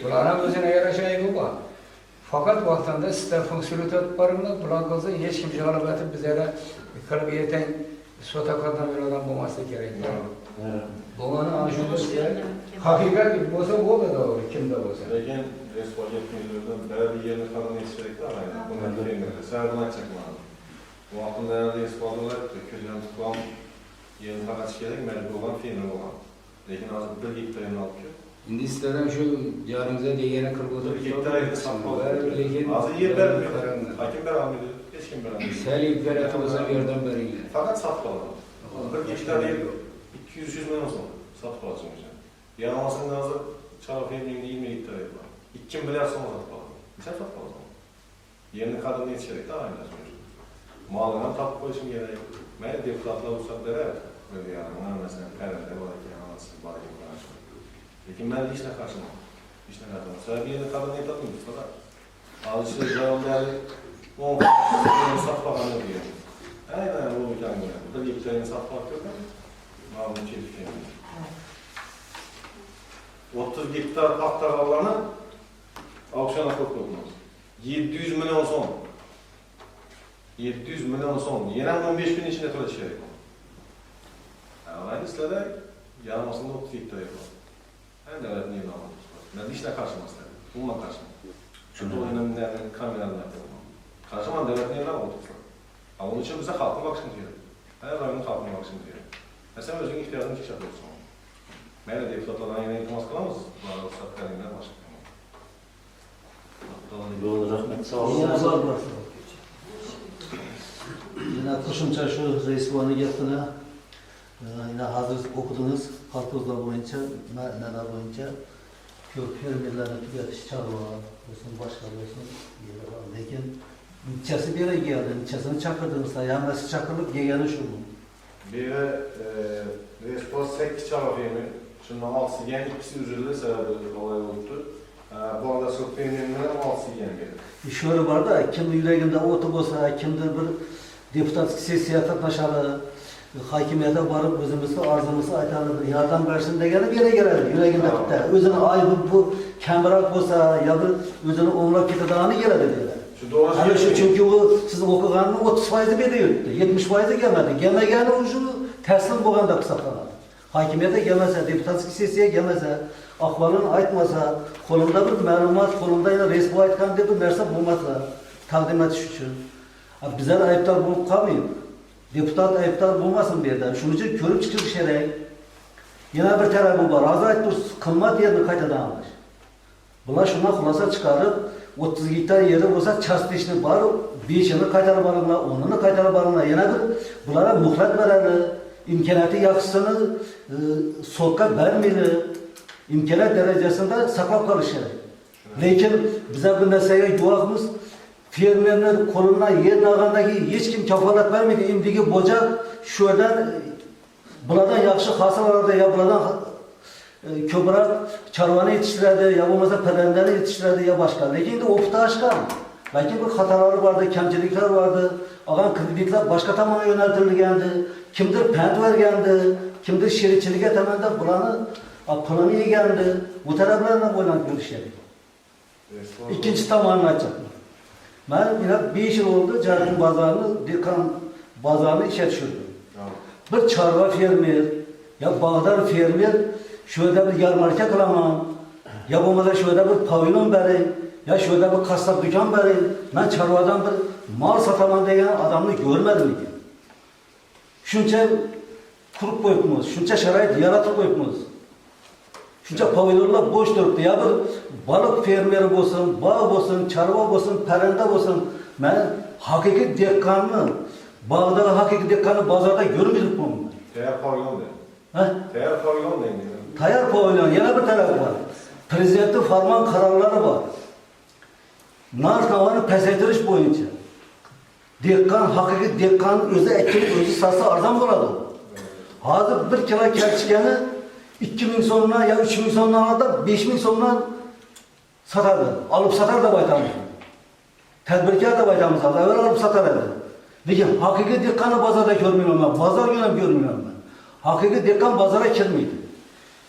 F: bunların özüne yaraşayı bu var. Fakat vaktinde sistem fonksiyonel barımda bulankızı hiç kimse alabatı bize de kalıp yeten sotaklardan bir adam bulması gerekiyor. Bulmanın anlaşılması hakikat olsa bu da doğru, kim de olsa.
E: Lekin respon yetmeyicilerden beri yerini kadın yetiştirekti ama bundan kendisi. Sağdan açacak mı? Bu vaktinde responlar köşeden tutulan yerini kadın çıkarak mecbur olan firma olan. Lekin az bir gittiğini alıp ki.
F: Şimdi istedim şu yarımıza değene kırmızı
E: Bir gittiğini satmalı. Az yer vermiyor. Hakim vermiyor. Hiç kim vermiyor.
F: Selim Ferhat olsa yerden beri.
E: Fakat satmalı. Bir gittiğini 200 milyon olsun. Satıp alacağım hocam. Yanılmasın lazım. Çarpı 20 litre var. 2 milyar sonra satıp alacağım. Bir şey satıp alacağım. Yerini kadını yetişerek daha aynı lazım hocam. Malına tapıp koyuşum gerek. Ben deputatlar olsak derer. Böyle yani ona mesela perende var ki anlatsın bari gibi karşıma. Peki ben işine karşımam. İşine karşımam. Sonra bir yerini kadını yetatmıyoruz kadar. Az işte canım değerli 10 milyon satıp alanı diyor. Aynen bu bir tane böyle. Burada bir tane satmak yok ama. Malını çelik 30 gektar hak taraflarına aukşana kokulmaz. 700 milyon son. 700 milyon son. Yenen 15 gün içinde töre çeyrek var. Aynı istede yanılmasında 30 gektar yapar. Hem devletin yerine almak var. Ben işine karşıma istedim. Bununla karşıma. Çünkü o önemlilerin kameralarına yapalım. Karşıma devletin yerine almak var. Ama onun için bize halkın bakışını diyor. Her rayonun halkın bakışını diyor. Mesela özün ihtiyacını çeşit olsun. Mene deputatlardan yine iltimas kılamız. Bana ruhsat verenler başka.
A: Yol rahmet sağ olun.
H: Yine koşumça şu reis bulanı gettiğine yine hazır okudunuz. Kalkızlar boyunca, neler boyunca kök fermerlerin tüketiş çarığı olsun, başka olsun. Lekin neçesi bir yere geldi, neçesini çakırdınızsa, yanması çakırılıp yegeni şu mu?
E: Bir respons 8 çarpı yemi. Şimdi 6 gen ikisi üzüldü sebebi olay oldu. Bu arada çok beğenimden 6 gen geldi.
H: Şöyle var da, kimde yüreğinde otu olsa, kimde bir deputat siyasi katnaşalı, hakimiyete varıp özümüzü, arzumuzu aytalı, yardım karşısında gelip yere gelir, yüreğinde tutar. Özünün ayıbı bu kemirak olsa, ya bir özünün omrak kitadağını gelir diyorlar. Yani şu çünkü bu siz okuganın 30% bediydi, 70% gelmedi. Gelmegeni ucu teslim bolganda kısaklanadi. Hakimiyete gelmese, deputat siyasiye gelmese, ahvalını aytmasa, kolunda bir məlumat, kolunda yine resmi aytkan diye bir narsa bulmasa, takdim etiş üçün. Bizler ayıptar bulup kalmayın. Deputat ayıptar bulmasın bir yerden. Şunun için körüp çıkış gerek. Yine bir tarafı var. Hazır ayıptır, kılmat yerini kaytadan almış. Bunlar şuna kulasa çıkarıp, 30 hektar yeri olsa çast işini var, 5'ini kaytarıp alınlar, 10'unu kaytarıp alınlar. Yine bir bunlara muhlat verenler, imkaniyeti yakısını soğukka vermeli, imkaniyet derecesinde saklap kalışır. Lakin bize bir meseleye yuvağımız, fermerler koluna yer nağandaki hiç kim kafalat vermedi. İmdiki boca şuradan, buradan yakışı hasılardı ya buradan köbrak çarvanı yetiştirdi ya olmasa perendeni yetiştirdi ya başka. Lakin de ofta aşkan. Lakin bir hataları vardı, kemçilikler vardı. Ağan kreditler başka tamamen yöneltirilgendi. Kimdir pent vergendi, kimdir şeritçilik etemende planı yegendi. Bu taraflarına boylanıp görüşelim. İkinci tamamını açacağım. Ben 5 yıl oldu Cahit'in bazarını, Dirkan bazarını işe düşürdüm. Bir çarva fermer, ya bağdar fermer, şöyle bir yarmarka kılamam, ya olmasa şöyle bir pavilyon verin, ya şöyle bir kasap dükkan verin. Ben çarvadan bir mal satamam diyen adamı görmedim idi. Şunca kurup koyupmuz, şunca şerait yaratıp koyupmuz. Şunca pavilyonlar boş duruptu. Ya bir balık fermeri olsun, bağ olsun, çarva olsun, perende olsun. Ben hakiki dekkanını, bağdaki hakiki dekkanı bazarda görmedik bunu.
E: Tayar pavilyon değil.
H: Ha?
E: Tayar pavilyon değil.
H: Tayar pavilyon, yine bir tarafı var. Prezidentin farman kararları var. Nar tavanı pes ettiriş boyunca. Dekkan, hakiki dekkanın özü ekip, özü sası arzan buladı. Hazır 1 kilo kelçikeni 2.000 sonuna ya 3.000 sonuna alır da 5.000 sonuna satardı. Alıp satar da baytamız. Tedbirkar da baytamız aldı. Evvel alıp satar edi. Lakin hakiki dekkanı pazarda görmüyorum ben. Pazar günü görmüyorum ben. Hakiki dekkan pazara girmeydi.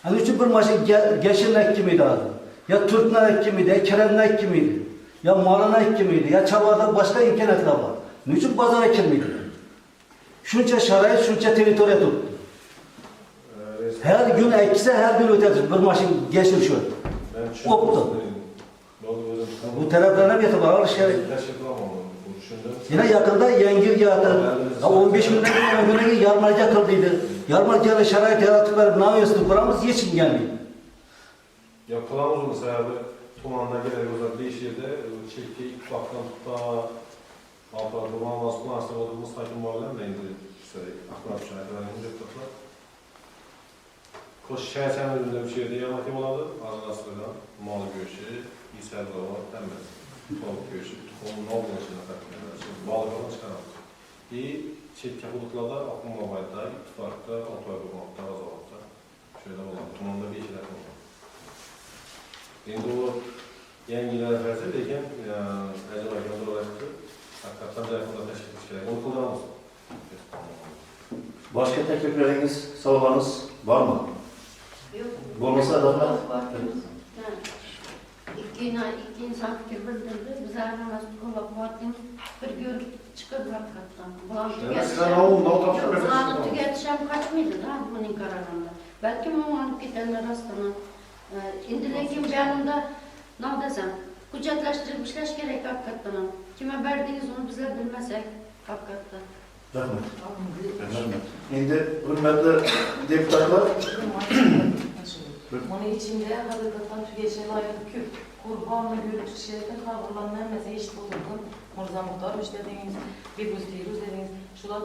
H: Yani üçün bir maşın geçirmek kimiydi adı. Ya Türk'ün kimiydi, ya Kerem'in kimiydi. Ya malın kimiydi, ya çabada başka imkaniyetler var. Niçin pazara girmeydi? Şunca şarayet, şunca teritoriya tuttu. Her gün ekse her gün ötesi bir maşın geçir şu. Koptu. Bu taraflarına bir yatağı alış gerek. Yine yakında yengir yağdı. 15 günden yarmarca kıldıydı. Yarmarca'da şarayet yaratıp verip ne yapıyorsun? Kuramız hiç kim gelmiyor.
E: Ya kılavuz mesela Tuman'da gerek olsa bir şehirde çirki ilk baktan tuta altı duman vasfı nasıl olduğumuz takım varlar da indi aklına bir şeyler önce tutlar. Koş şahsen önünde bir şeyde yamakim oladı. Azraslı'da malı göğüşü, İsa'da var, demez. Tavuk göğüşü, onun olduğu için takımlar. Balıklarını çıkaralım. Çirki bulutlarda aklıma bayda, ittifakta, altı kurmakta, azalakta. Şöyle olan, Tuman'da bir şeyler oldu. Şimdi o yengiler verse deyken, acaba yolda olacaktı. Hakikaten telefonda teşekkür ederim. Onu kullanır mısın?
A: Başka teklifleriniz, sorularınız var mı?
I: Yok.
A: Olmasa da
I: İki insan fikir bildirdi. Biz aramaz kolak vaktim bir görüp çıkıp hakikaten.
E: Evet, size ne oldu? Ne oldu?
I: Bulanıp tüketişem kaçmaydı da bunun kararında. Belki muğanıp gidenler rastına. İndilekin beyanında ne desem, hüccetleştirip işleş gerek hakikaten. Kime verdiğiniz onu bizler bilmesek hakikaten.
A: rahmet. Şimdi hürmetli deputatlar,
D: Onun içinde hakikaten tügeçe layık küp, kurbanla görüntü şerifin kavrulanlar mesela eşit oturdum. Murza Muhtar dediğiniz, bir gösteriyoruz dediğiniz, şular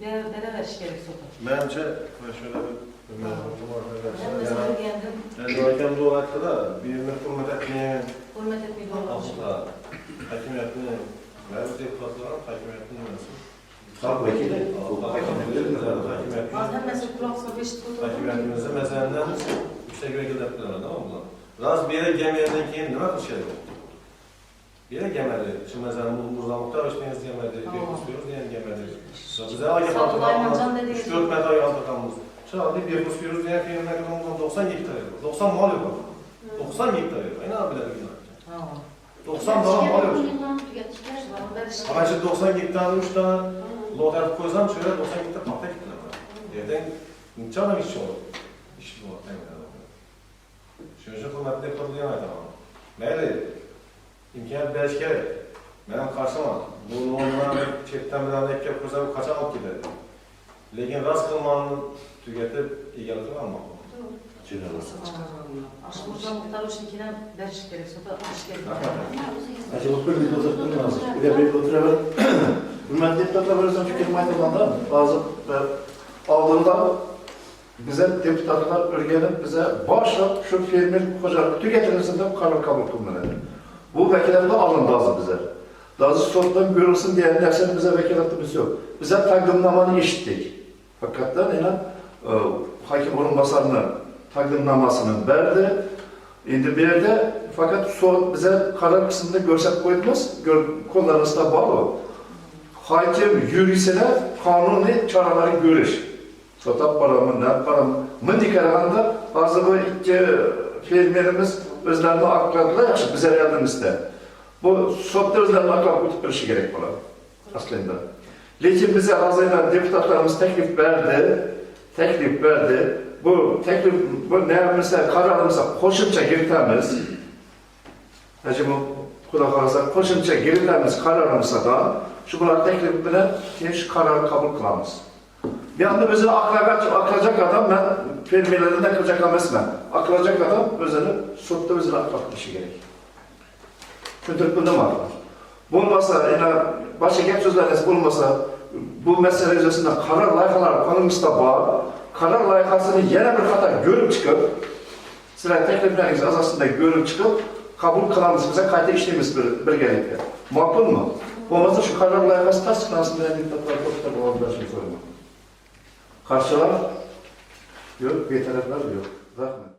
D: beraber şerif sotar.
E: Bence şöyle bir
D: Ben mesela geldim,
E: Hakem olarak da birini hürmet etmeye
D: hürmet etmeyi doğru.
E: aslında hakimiyetini ve deputatlar hakimiyetini yönetsin.
A: Halk vekili.
D: Az hammasi quloq solib eshitib o'tirdi.
E: Hakimiyetimizde meselenden yüksek vekil deputatlar, tamam mı? Raz bir yere gelmeyenden keyin nima qilish kerak? Bir yere gelmedi. Şimdi mesela Murza Muhtar işleyiniz gelmedi, Bekus Firuz diyen gelmedi. Bize agah
D: Sayın dedi.
E: 3-4 metre ayağını takamız. Şöyle Bekus Firuz diyen firma 90 hektar yok. 90 mal yok. 90 hektar yok. Aynen abi de bilin. 90 dağın mal yok. Ama şimdi 90 hektarın 3 tane lotar koysam şöyle 90 hektar patla gittiler. Yerden nçana işçi olur. İşçi olur. Şunun için hürmetli yapılayamaydı ama. Meyli, imkaniyet beriş gerek. Benim karşıma, bu normal çetten bir anda ekip koysam kaça alıp gider. Lekin rast kılmanın tüketip egelikini almak.
D: Murza Muhtar uchinkidan berish kerak, sonra olish kerak.
A: Acaba bir video uzatmam lazım. Bir de bir oturalım. Hürmetli deputatlar özden fikrimi aytılanda bazı aldığında bize deputatlar örgənib bize başlap şu fermer hocalık tüketilisinde karar kabul kılmalı. Bu vekillikte alındı azı bize. Dazı sorttan görülsün diye derseni bize vekilliğimiz yok. Bize takdimnamanı işittik. Hakikaten hakim orunbasarının takdimnamasını verdi. Şimdi bir yerde fakat son bize karar kısmında görsel koyulmaz. Kollarınızda bağlı. Hakim yürüyüşüne kanuni çaraları görüş. Sotap paramı, ne paramı. Mındik arasında bazı bu iki fermerimiz özlerini akladılar, yakışık bize yardımızda. Bu sotta özlerini aklayıp oturtuşu gerek bana aslında. Lakin bize azayla deputatlarımız teklif verdi. Bu teklif, bu ne mesela kararımıza koşunca giritemiz. Hacı bu kulak arasında koşunca giritemiz kararımıza da şu bunlar teklif bilen hiç kararı kabul kılamız. Bir anda bizi akılacak adam, ben fermerlerden akılacak emesmem. Akılacak adam özünü sotta özünü aklatmışı gerek. Çünkü bunu var. Bulmasa, başka genç sözleriniz bulmasa, bu mesele üzerinden karar layıkalar kanımızda bağlı, karar layıkasını yine bir hata görüp çıkıp, sıra teklifleriniz azasında görüp çıkıp, kabul kılamız bize kayda işlemiz bir gerekli. Makul mu? Olmazsa şu karar layıkası tasdiklansın diye diktatlar bu olabilir şey sorma. Karşılar yok, bir taraflar yok. Rahmet.